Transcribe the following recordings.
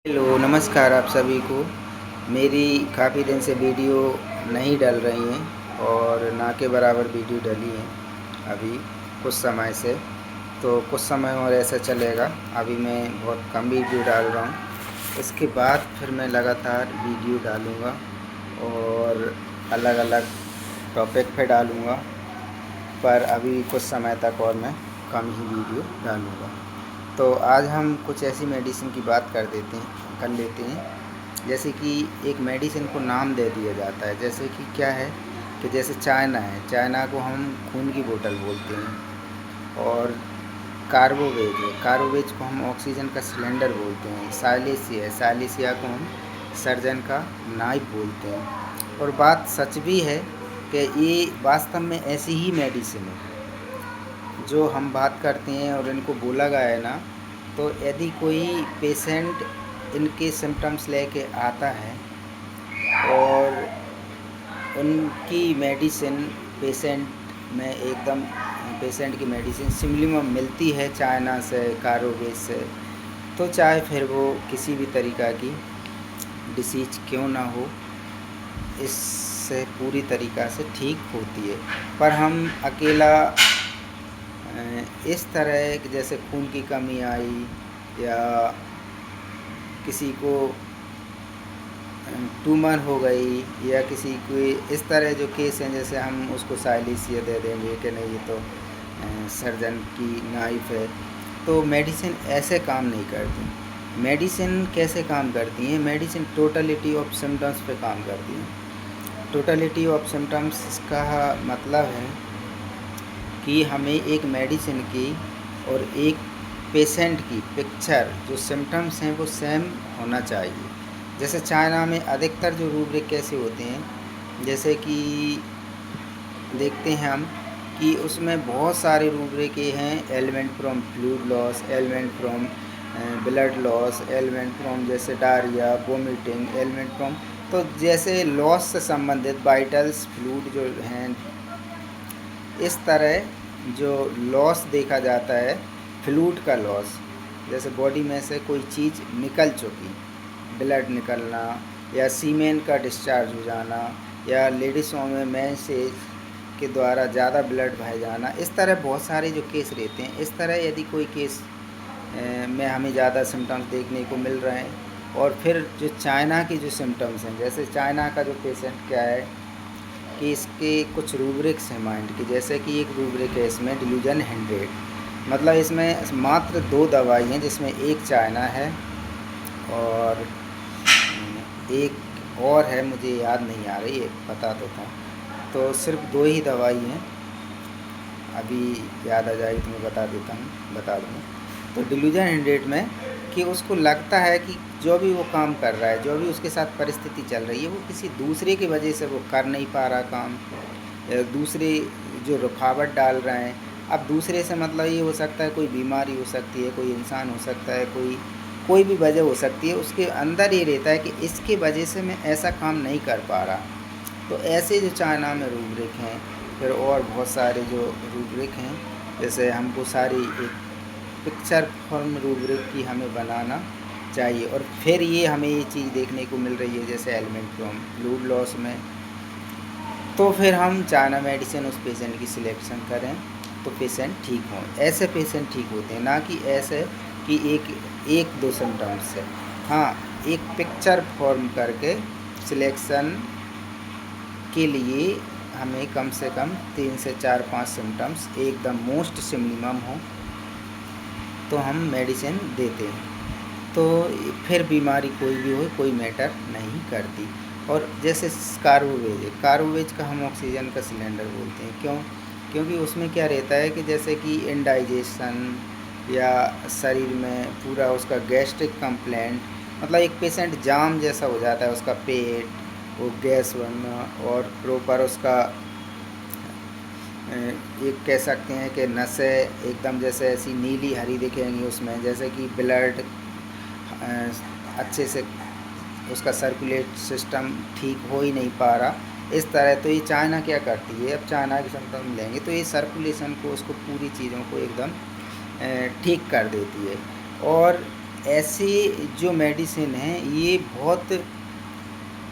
Hello नमस्कार आप सभी को। मेरी काफ़ी दिन से वीडियो नहीं डल रही हैं और ना के बराबर वीडियो डली हैं अभी कुछ समय से। तो कुछ समय और ऐसा चलेगा। अभी मैं बहुत कम वीडियो डाल रहा हूँ। इसके बाद फिर मैं लगातार वीडियो डालूँगा और अलग अलग टॉपिक पे डालूँगा, पर अभी कुछ समय तक और मैं कम ही वीडियो डालूँगा। तो आज हम कुछ ऐसी मेडिसिन की बात कर लेते हैं। जैसे कि एक मेडिसिन को नाम दे दिया जाता है, जैसे कि क्या है कि जैसे चाइना है, चाइना को हम खून की बोतल बोलते हैं। और कार्बोवेज है, कार्बोवेज को हम ऑक्सीजन का सिलेंडर बोलते हैं। साइलेसिया है, साइलेसिया को हम सर्जन का नाइफ बोलते हैं। और बात सच भी है कि ये वास्तव में ऐसी ही मेडिसिन है जो हम बात करते हैं और इनको बोला गया है ना। तो यदि कोई पेशेंट इनके सिम्टम्स लेके आता है और उनकी मेडिसिन पेशेंट में एकदम पेशेंट की मेडिसिन सिमिलर मिलती है चाइना से, कार्बोवेज से, तो चाहे फिर वो किसी भी तरीक़ा की डिसीज क्यों ना हो, इससे पूरी तरीक़ा से ठीक होती है। पर हम अकेला इस तरह कि जैसे खून की कमी आई या किसी को ट्यूमर हो गई या किसी को इस तरह जो केस हैं, जैसे हम उसको साइलेसिया दे देंगे कि नहीं ये तो सर्जन की नाइफ है। तो मेडिसिन ऐसे काम नहीं करती। मेडिसिन कैसे काम करती हैं? मेडिसिन टोटलिटी ऑफ सिम्टम्स पे काम करती हैं। टोटलिटी ऑफ सिम्टम्स का मतलब है कि हमें एक मेडिसिन की और एक पेशेंट की पिक्चर, जो सिम्टम्स हैं वो सेम होना चाहिए। जैसे चाइना में अधिकतर जो रूब्रिक कैसे होते हैं, जैसे कि देखते हैं हम कि उसमें बहुत सारे रूब्रिक हैं। Element from fluid loss, element from blood loss, element from जैसे डायरिया, वोमिटिंग, एलिमेंट फ्रॉम, तो जैसे लॉस से संबंधित वाइटल्स फ्लूइड जो हैं, इस तरह जो लॉस देखा जाता है, फ्लूइड का लॉस, जैसे बॉडी में से कोई चीज़ निकल चुकी, ब्लड निकलना या सीमेन का डिस्चार्ज हो जाना या लेडीज़ों में मेंसेज के द्वारा ज़्यादा ब्लड बह जाना, इस तरह बहुत सारे जो केस रहते हैं। इस तरह यदि कोई केस में हमें ज़्यादा सिम्टम्स देखने को मिल रहे हैं। और फिर जो चाइना के जो सिम्टम्स हैं, जैसे चाइना का जो पेशेंट क्या है कि इसके कुछ रूब्रिक्स हैं माइंड के, जैसे कि एक रूब्रिक है इसमें डिल्यूजन 100, मतलब इसमें मात्र 2 दवाई हैं, जिसमें एक चाइना है और एक और है, मुझे याद नहीं आ रही है, पता तो था। तो सिर्फ 2 ही दवाई हैं, अभी याद आ जाएगी तो मैं बता दूँगा। तो डिल्यूजन 100 में कि उसको लगता है कि जो भी वो काम कर रहा है, जो भी उसके साथ परिस्थिति चल रही है, वो किसी दूसरे की वजह से वो कर नहीं पा रहा काम, या दूसरे जो रुकावट डाल रहे हैं। अब दूसरे से मतलब ये हो सकता है कोई बीमारी हो सकती है, कोई इंसान हो सकता है, कोई भी वजह हो सकती है। उसके अंदर ये रहता है कि इसकी वजह से मैं ऐसा काम नहीं कर पा रहा। तो ऐसे जो चाइना में रूब्रिक हैं, फिर और बहुत सारे जो रूब्रिक हैं, जैसे हमको सारी एक पिक्चर फॉर्म रूब्रिक की हमें बनाना चाहिए। और फिर ये हमें ये चीज़ देखने को मिल रही है, जैसे एलिमेंट फ्रॉम फ्लूइड लॉस में, तो फिर हम चाइना मेडिसिन उस पेशेंट की सिलेक्शन करें तो पेशेंट ठीक हों। ऐसे पेशेंट ठीक होते हैं, ना कि ऐसे कि एक दो सिम्टम्स से। हाँ, एक पिक्चर फॉर्म करके सिलेक्शन के लिए हमें कम से कम 3 से 4-5 सिम्टम्स एकदम मोस्ट सिमिनिमम हो तो हम मेडिसिन देते हैं। तो फिर बीमारी कोई भी हो, कोई मैटर नहीं करती। और जैसे कार्बोवेज है, कार्बोवेज का हम ऑक्सीजन का सिलेंडर बोलते हैं। क्यों? क्योंकि उसमें क्या रहता है कि जैसे कि इंडाइजेशन या शरीर में पूरा उसका गैस्ट्रिक कंप्लेंट, मतलब एक पेशेंट जाम जैसा हो जाता है उसका पेट, वो गैस बनना, और प्रॉपर उसका एक कह सकते हैं कि नसें एकदम जैसे ऐसी नीली हरी दिखेंगी उसमें, जैसे कि ब्लड अच्छे से उसका सर्कुलेट सिस्टम ठीक हो ही नहीं पा रहा, इस तरह। तो ये चाइना क्या करती है, अब चाइना की सिम्टम लेंगे तो ये सर्कुलेशन को, उसको पूरी चीज़ों को एकदम ठीक कर देती है। और ऐसे जो मेडिसिन हैं ये बहुत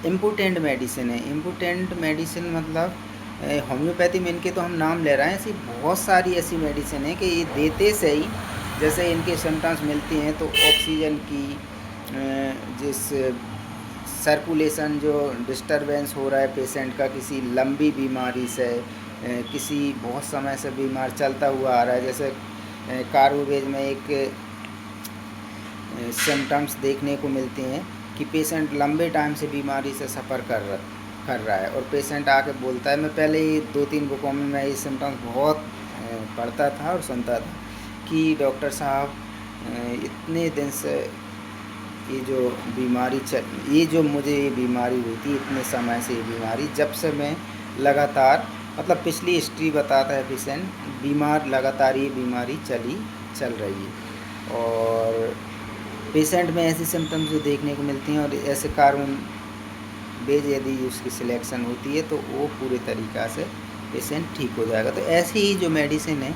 इम्पोर्टेंट मेडिसिन है। इम्पोर्टेंट मेडिसिन मतलब होम्योपैथी में इनके तो हम नाम ले रहे हैं, ऐसी बहुत सारी ऐसी मेडिसिन है कि ये देते से ही जैसे इनके सिम्टम्स मिलती हैं तो ऑक्सीजन की जिस सर्कुलेशन जो डिस्टरबेंस हो रहा है पेशेंट का किसी लंबी बीमारी से, किसी बहुत समय से बीमार चलता हुआ आ रहा है, जैसे कार्बोवेज में एक सिम्टम्स देखने को मिलते हैं कि पेशेंट लंबे टाइम से बीमारी से सफ़र कर रहा है और पेशेंट आके बोलता है, मैं पहले ही 2-3 बुकों में मैं ये सिम्टम्स बहुत पढ़ता था और सुनता था कि डॉक्टर साहब इतने दिन से ये जो बीमारी ये जो मुझे ये बीमारी हुई थी, इतने समय से ये बीमारी, जब से मैं लगातार मतलब पिछली हिस्ट्री बताता है पेशेंट, बीमार लगातार ये बीमारी चल रही है। और पेशेंट में ऐसी सिम्टम्स जो देखने को मिलती हैं और ऐसे कार्बन बेज यदि उसकी सिलेक्शन होती है तो वो पूरे तरीक़ा से पेशेंट ठीक हो जाएगा। तो ऐसी ही जो मेडिसिन है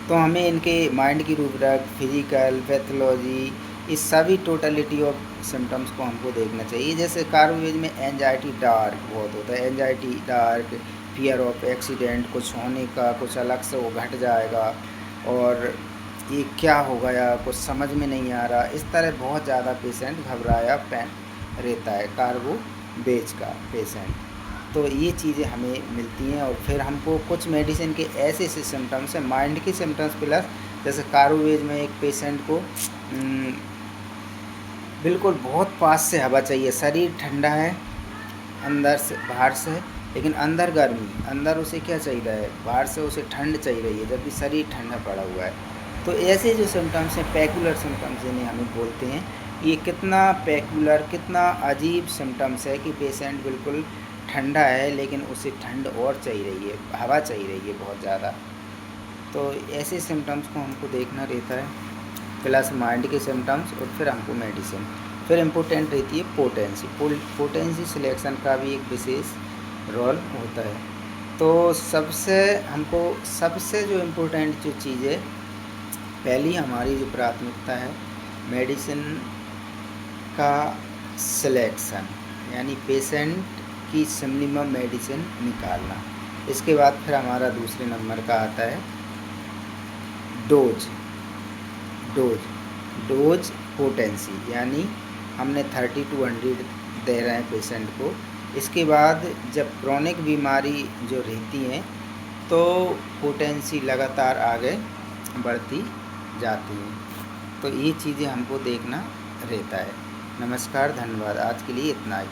तो हमें इनके माइंड की रूपरेखा, फिजिकल, पैथोलॉजी, इस सभी टोटलिटी ऑफ सिम्टम्स को हमको देखना चाहिए। जैसे कार्बोवेज में एंजाइटी डार्क बहुत होता है, anxiety dark, fear of accident, कुछ होने का, कुछ अलग से वो घट जाएगा और ये क्या हो गया कुछ समझ में नहीं आ रहा, इस तरह बहुत ज़्यादा पेशेंट घबराया रहता है कार्बोवेज का पेशेंट। तो ये चीज़ें हमें मिलती हैं और फिर हमको कुछ मेडिसिन के ऐसे ऐसे सिम्टम्स हैं माइंड के सिम्टम्स प्लस, जैसे कार्बोवेज में एक पेशेंट को बिल्कुल बहुत पास से हवा चाहिए, शरीर ठंडा है अंदर से बाहर से, लेकिन अंदर गर्मी, अंदर उसे क्या चाहिए है, बाहर से उसे ठंड चाहिए रही है जबकि शरीर ठंडा पड़ा हुआ है। तो ऐसे जो सिम्टम्स हैं पैक्युलर सिम्टम्स जिन्हें हमें बोलते हैं, ये कितना पैक्युलर, कितना अजीब सिम्टम्स है कि पेशेंट बिल्कुल ठंडा है लेकिन उसे ठंड और चाहिए रही है, हवा चाहिए रही है बहुत ज़्यादा। तो ऐसे सिम्टम्स को हमको देखना रहता है, प्लस माइंड के सिम्टम्स और फिर हमको मेडिसिन। फिर इम्पोर्टेंट रहती है पोटेंसी। पोटेंसी सिलेक्शन का भी एक विशेष रोल होता है। तो सबसे जो इम्पोर्टेंट जो चीज़ है, पहली हमारी जो प्राथमिकता है मेडिसिन का सिलेक्शन, यानी पेशेंट की मिनिमम मेडिसिन निकालना। इसके बाद फिर हमारा दूसरे नंबर का आता है डोज पोटेंसी, यानी हमने 30 to 100 दे रहे हैं पेशेंट को। इसके बाद जब क्रोनिक बीमारी जो रहती हैं तो पोटेंसी लगातार आगे बढ़ती जाती हैं। तो ये चीज़ें हमको देखना रहता है। नमस्कार, धन्यवाद, आज के लिए इतना ही।